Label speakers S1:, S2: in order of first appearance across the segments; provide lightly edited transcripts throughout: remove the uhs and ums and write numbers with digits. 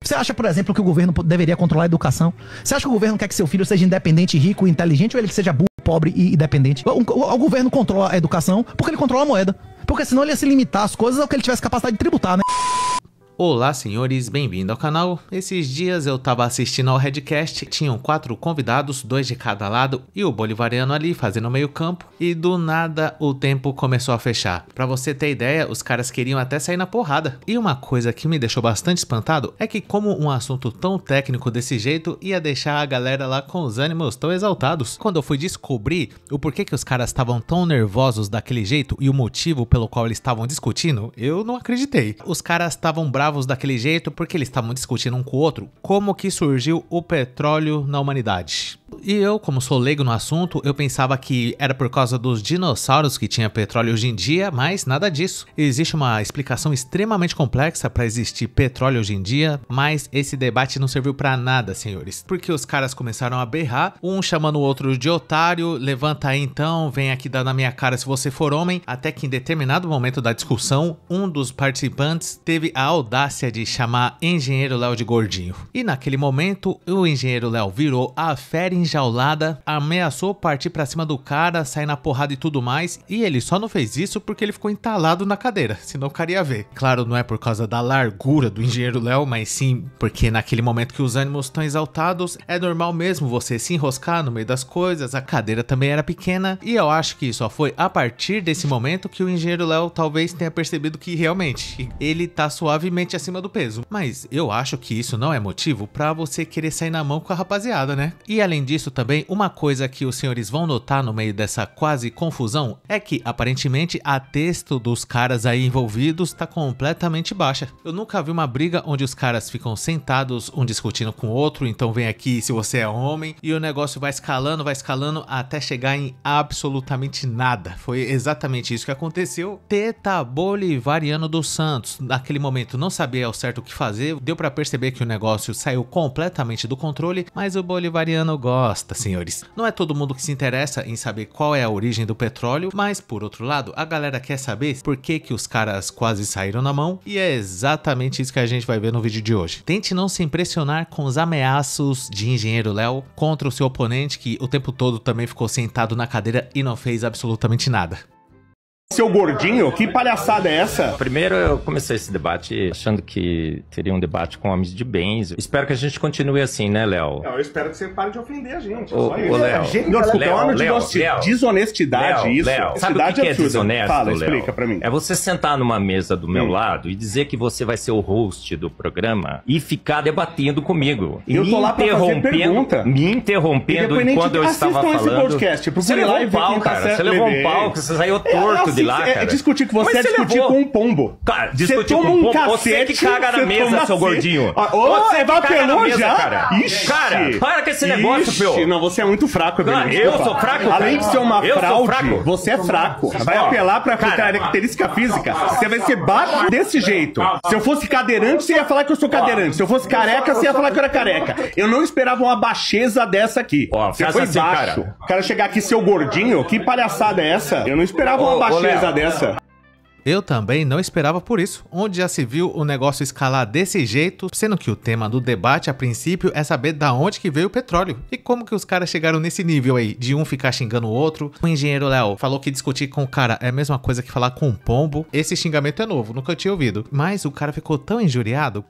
S1: Você acha, por exemplo, que o governo deveria controlar a educação? Você acha que o governo quer que seu filho seja independente, rico e inteligente, ou ele que seja burro, pobre e dependente? O governo controla a educação porque ele controla a moeda. Porque senão ele ia se limitar às coisas ao que ele tivesse capacidade de tributar, né?
S2: Olá senhores, bem-vindo ao canal. Esses dias eu tava assistindo ao Redcast, tinham 4 convidados, 2 de cada lado e o Bolivariano ali fazendo meio campo e do nada o tempo começou a fechar. Pra você ter ideia, os caras queriam até sair na porrada. E uma coisa que me deixou bastante espantado é que como um assunto tão técnico desse jeito ia deixar a galera lá com os ânimos tão exaltados. Quando eu fui descobrir o porquê que os caras estavam tão nervosos daquele jeito e o motivo pelo qual eles estavam discutindo, eu não acreditei. Os caras estavam bravos daquele jeito porque eles estavam discutindo um com o outro como que surgiu o petróleo na humanidade. E eu, como sou leigo no assunto, eu pensava que era por causa dos dinossauros que tinha petróleo hoje em dia, mas nada disso. Existe uma explicação extremamente complexa para existir petróleo hoje em dia, mas esse debate não serviu para nada, senhores. Porque os caras começaram a berrar, um chamando o outro de otário, levanta aí então, vem aqui dar na minha cara se você for homem, até que em determinado momento da discussão, um dos participantes teve a audácia de chamar Engenheiro Léo de gordinho. E naquele momento, o Engenheiro Léo virou a fera enjaulada, ameaçou partir pra cima do cara, sair na porrada e tudo mais, e ele só não fez isso porque ele ficou entalado na cadeira, senão o cara ia ver. Claro, não é por causa da largura do Engenheiro Léo, mas sim porque naquele momento que os ânimos estão exaltados, é normal mesmo você se enroscar no meio das coisas, a cadeira também era pequena, e eu acho que só foi a partir desse momento que o Engenheiro Léo talvez tenha percebido que realmente ele tá suavemente acima do peso. Mas eu acho que isso não é motivo pra você querer sair na mão com a rapaziada, né? E além disso também, uma coisa que os senhores vão notar no meio dessa quase confusão é que aparentemente a texto dos caras aí envolvidos tá completamente baixa. Eu nunca vi uma briga onde os caras ficam sentados, um discutindo com o outro, então vem aqui se você é homem, e o negócio vai escalando até chegar em absolutamente nada. Foi exatamente isso que aconteceu. Teta Bolivariano dos Santos, naquele momento não sabia ao certo o que fazer, deu pra perceber que o negócio saiu completamente do controle, mas o Bolivariano gosta, senhores. Não é todo mundo que se interessa em saber qual é a origem do petróleo, mas por outro lado, a galera quer saber por que que os caras quase saíram na mão, e é exatamente isso que a gente vai ver no vídeo de hoje. Tente não se impressionar com os ameaços de Engenheiro Léo contra o seu oponente, que o tempo todo também ficou sentado na cadeira e não fez absolutamente nada.
S3: Seu gordinho, que palhaçada é essa?
S4: Primeiro eu comecei esse debate achando que teria um debate com homens de bens. Espero que a gente continue assim, né, Léo?
S3: Eu espero que você pare de ofender a gente.
S4: Ô, Léo.
S3: Desonestidade, isso.
S4: Léo, sabe o que é desonesto,
S3: Fala,
S4: Léo?
S3: explica pra mim.
S4: É você sentar numa mesa do meu lado e dizer que você vai ser o host do programa e ficar debatendo comigo. E
S3: eu tô lá pra fazer pergunta.
S4: Me interrompendo enquanto eu estava falando.
S3: Podcast,
S4: você levou um pau, cara. Você levou um pau, que você saiu torto de lá, cara.
S3: É discutir com você, é discutir com um pombo.
S4: Cara, discutir com um pombo. Você que caga na mesa, seu gordinho.
S3: Você vai apelou já?
S4: Cara.
S3: Ixi.
S4: Cara, para com esse negócio, meu.
S3: Não, você é muito fraco, Evelyn.
S4: Eu sou fraco, cara.
S3: Além de ser uma fraude, você é fraco. Vai apelar pra característica física. Você vai ser baixo desse jeito. Se eu fosse cadeirante, você ia falar que eu sou cadeirante. Se eu fosse careca, você ia falar que eu era careca. Eu não esperava uma baixeza dessa aqui. Você foi baixo. O cara chegar aqui, seu gordinho, que palhaçada é essa? Eu não esperava uma baixeza dessa.
S2: Eu também não esperava por isso, onde já se viu o negócio escalar desse jeito, sendo que o tema do debate a princípio é saber da onde que veio o petróleo e como que os caras chegaram nesse nível aí, de um ficar xingando o outro. O Engenheiro Léo falou que discutir com o cara é a mesma coisa que falar com um pombo. Esse xingamento é novo, nunca tinha ouvido, mas o cara ficou tão injuriado,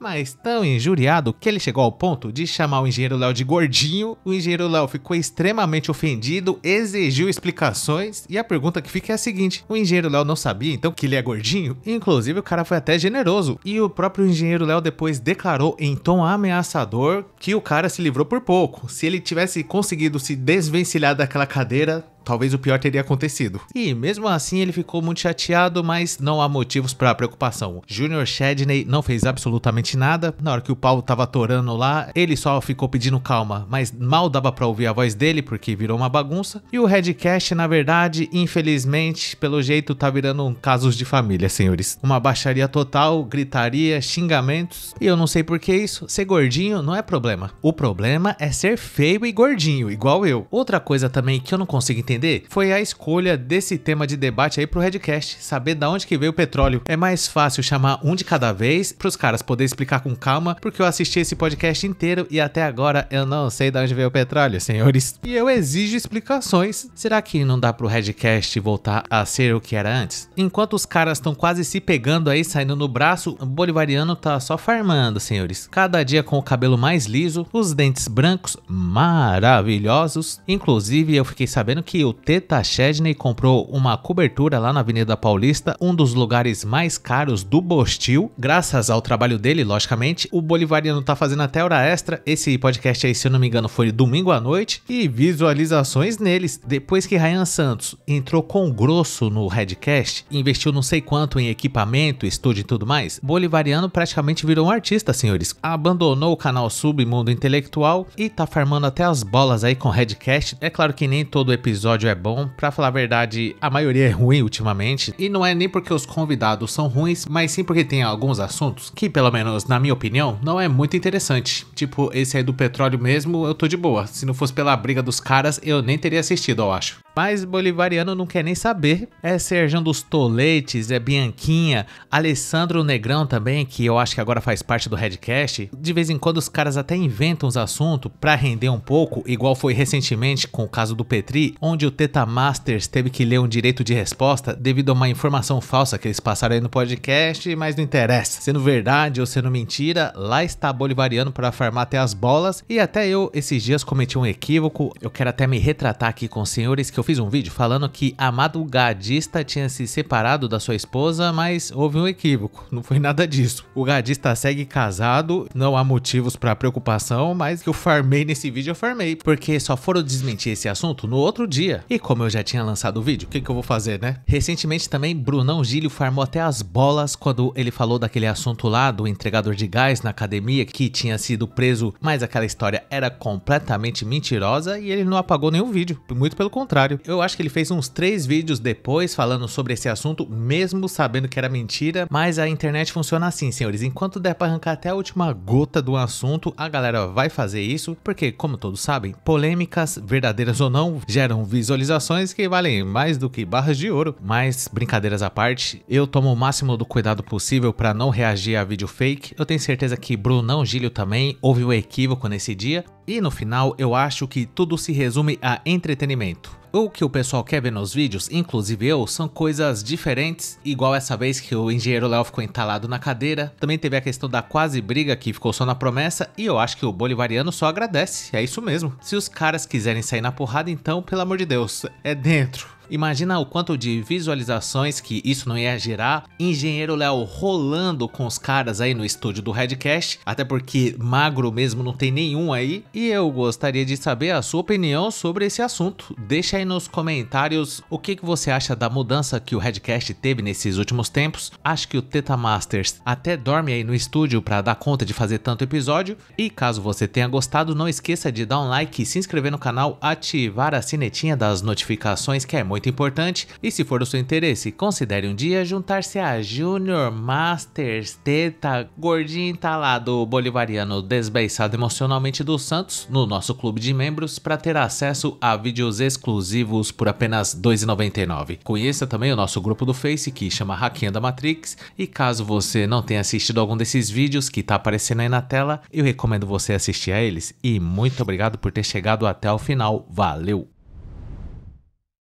S2: que ele chegou ao ponto de chamar o Engenheiro Léo de gordinho. O Engenheiro Léo ficou extremamente ofendido, exigiu explicações e a pergunta que fica é a seguinte: o Engenheiro Léo não sabia então que ele é gordinho? Inclusive o cara foi até generoso e o próprio Engenheiro Léo depois declarou em tom ameaçador que o cara se livrou por pouco. Se ele tivesse conseguido se desvencilhar daquela cadeira, talvez o pior teria acontecido. E mesmo assim ele ficou muito chateado, mas não há motivos para preocupação. Junior Chadney não fez absolutamente nada. Na hora que o pau tava atorando lá, ele só ficou pedindo calma, mas mal dava para ouvir a voz dele porque virou uma bagunça. E o Redcast, na verdade, infelizmente, pelo jeito tá virando um casos de família, senhores. Uma baixaria total, gritaria, xingamentos. E eu não sei por que isso. Ser gordinho não é problema. O problema é ser feio e gordinho, igual eu. Outra coisa também que eu não consigo entender entender foi a escolha desse tema de debate aí pro Redcast, saber da onde que veio o petróleo. É mais fácil chamar um de cada vez pros caras poderem explicar com calma, porque eu assisti esse podcast inteiro e até agora eu não sei de onde veio o petróleo, senhores. E eu exijo explicações. Será que não dá pro Redcast voltar a ser o que era antes? Enquanto os caras estão quase se pegando aí, saindo no braço, o bolivariano tá só farmando, senhores. Cada dia com o cabelo mais liso, os dentes brancos maravilhosos. Inclusive, eu fiquei sabendo que o Teta Chedney comprou uma cobertura lá na Avenida Paulista, um dos lugares mais caros do Bostil. Graças ao trabalho dele, logicamente, o bolivariano tá fazendo até hora extra. Esse podcast aí, se eu não me engano, foi domingo à noite e visualizações neles. Depois que Ryan Santos entrou com grosso no Redcast, investiu não sei quanto em equipamento, estúdio e tudo mais, bolivariano praticamente virou um artista, senhores. Abandonou o canal Submundo Intelectual e tá farmando até as bolas aí com o Redcast. É claro que nem todo episódio é bom, pra falar a verdade, a maioria é ruim ultimamente, e não é nem porque os convidados são ruins, mas sim porque tem alguns assuntos que, pelo menos na minha opinião, não é muito interessante. Tipo, esse aí do petróleo mesmo, eu tô de boa. Se não fosse pela briga dos caras, eu nem teria assistido, eu acho. Mas bolivariano não quer nem saber. É Serjão dos Toletes, é Bianquinha, Alessandro Negrão também, que eu acho que agora faz parte do Redcast. De vez em quando os caras até inventam uns assuntos pra render um pouco, igual foi recentemente com o caso do Petri, onde o Teta Masters teve que ler um direito de resposta devido a uma informação falsa que eles passaram aí no podcast, mas não interessa. Sendo verdade ou sendo mentira, lá está bolivariano para farmar até as bolas. E até eu, esses dias, cometi um equívoco. Eu quero até me retratar aqui com os senhores que eu fiz um vídeo falando que Amado Gadista tinha se separado da sua esposa, mas houve um equívoco, não foi nada disso. O Gadista segue casado, não há motivos para preocupação, mas que eu farmei nesse vídeo, eu farmei, porque só foram desmentir esse assunto no outro dia. E como eu já tinha lançado o vídeo, o que eu vou fazer, né? Recentemente também, Brunão Gílio farmou até as bolas quando ele falou daquele assunto lá do entregador de gás na academia que tinha sido preso, mas aquela história era completamente mentirosa e ele não apagou nenhum vídeo, muito pelo contrário. Eu acho que ele fez uns 3 vídeos depois falando sobre esse assunto, mesmo sabendo que era mentira, mas a internet funciona assim, senhores. Enquanto der pra arrancar até a última gota do assunto, a galera vai fazer isso, porque, como todos sabem, polêmicas, verdadeiras ou não, geram visualizações que valem mais do que barras de ouro. Mas, brincadeiras à parte, eu tomo o máximo do cuidado possível pra não reagir a vídeo fake. Eu tenho certeza que Brunão Gílio também houve um equívoco nesse dia. E no final, eu acho que tudo se resume a entretenimento. O que o pessoal quer ver nos vídeos, inclusive eu, são coisas diferentes, igual essa vez que o engenheiro Léo ficou entalado na cadeira. Também teve a questão da quase briga que ficou só na promessa, e eu acho que o bolivariano só agradece, é isso mesmo. Se os caras quiserem sair na porrada, então, pelo amor de Deus, é dentro. Imagina o quanto de visualizações que isso não ia gerar. Engenheiro Léo rolando com os caras aí no estúdio do Redcast, até porque magro mesmo não tem nenhum aí. E eu gostaria de saber a sua opinião sobre esse assunto. Deixa aí nos comentários o que você acha da mudança que o Redcast teve nesses últimos tempos. Acho que o Teta Masters até dorme aí no estúdio para dar conta de fazer tanto episódio. E caso você tenha gostado, não esqueça de dar um like, se inscrever no canal, ativar a sinetinha das notificações, que é muito importante. E se for do seu interesse, considere um dia juntar-se a Junior Masters Teta Gordinho entalado bolivariano desbeiçado emocionalmente dos Santos no nosso clube de membros para ter acesso a vídeos exclusivos por apenas R$ 2,99. Conheça também o nosso grupo do Face que chama Hackeando a Matrix, e caso você não tenha assistido algum desses vídeos que tá aparecendo aí na tela, eu recomendo você assistir a eles. E muito obrigado por ter chegado até o final. Valeu!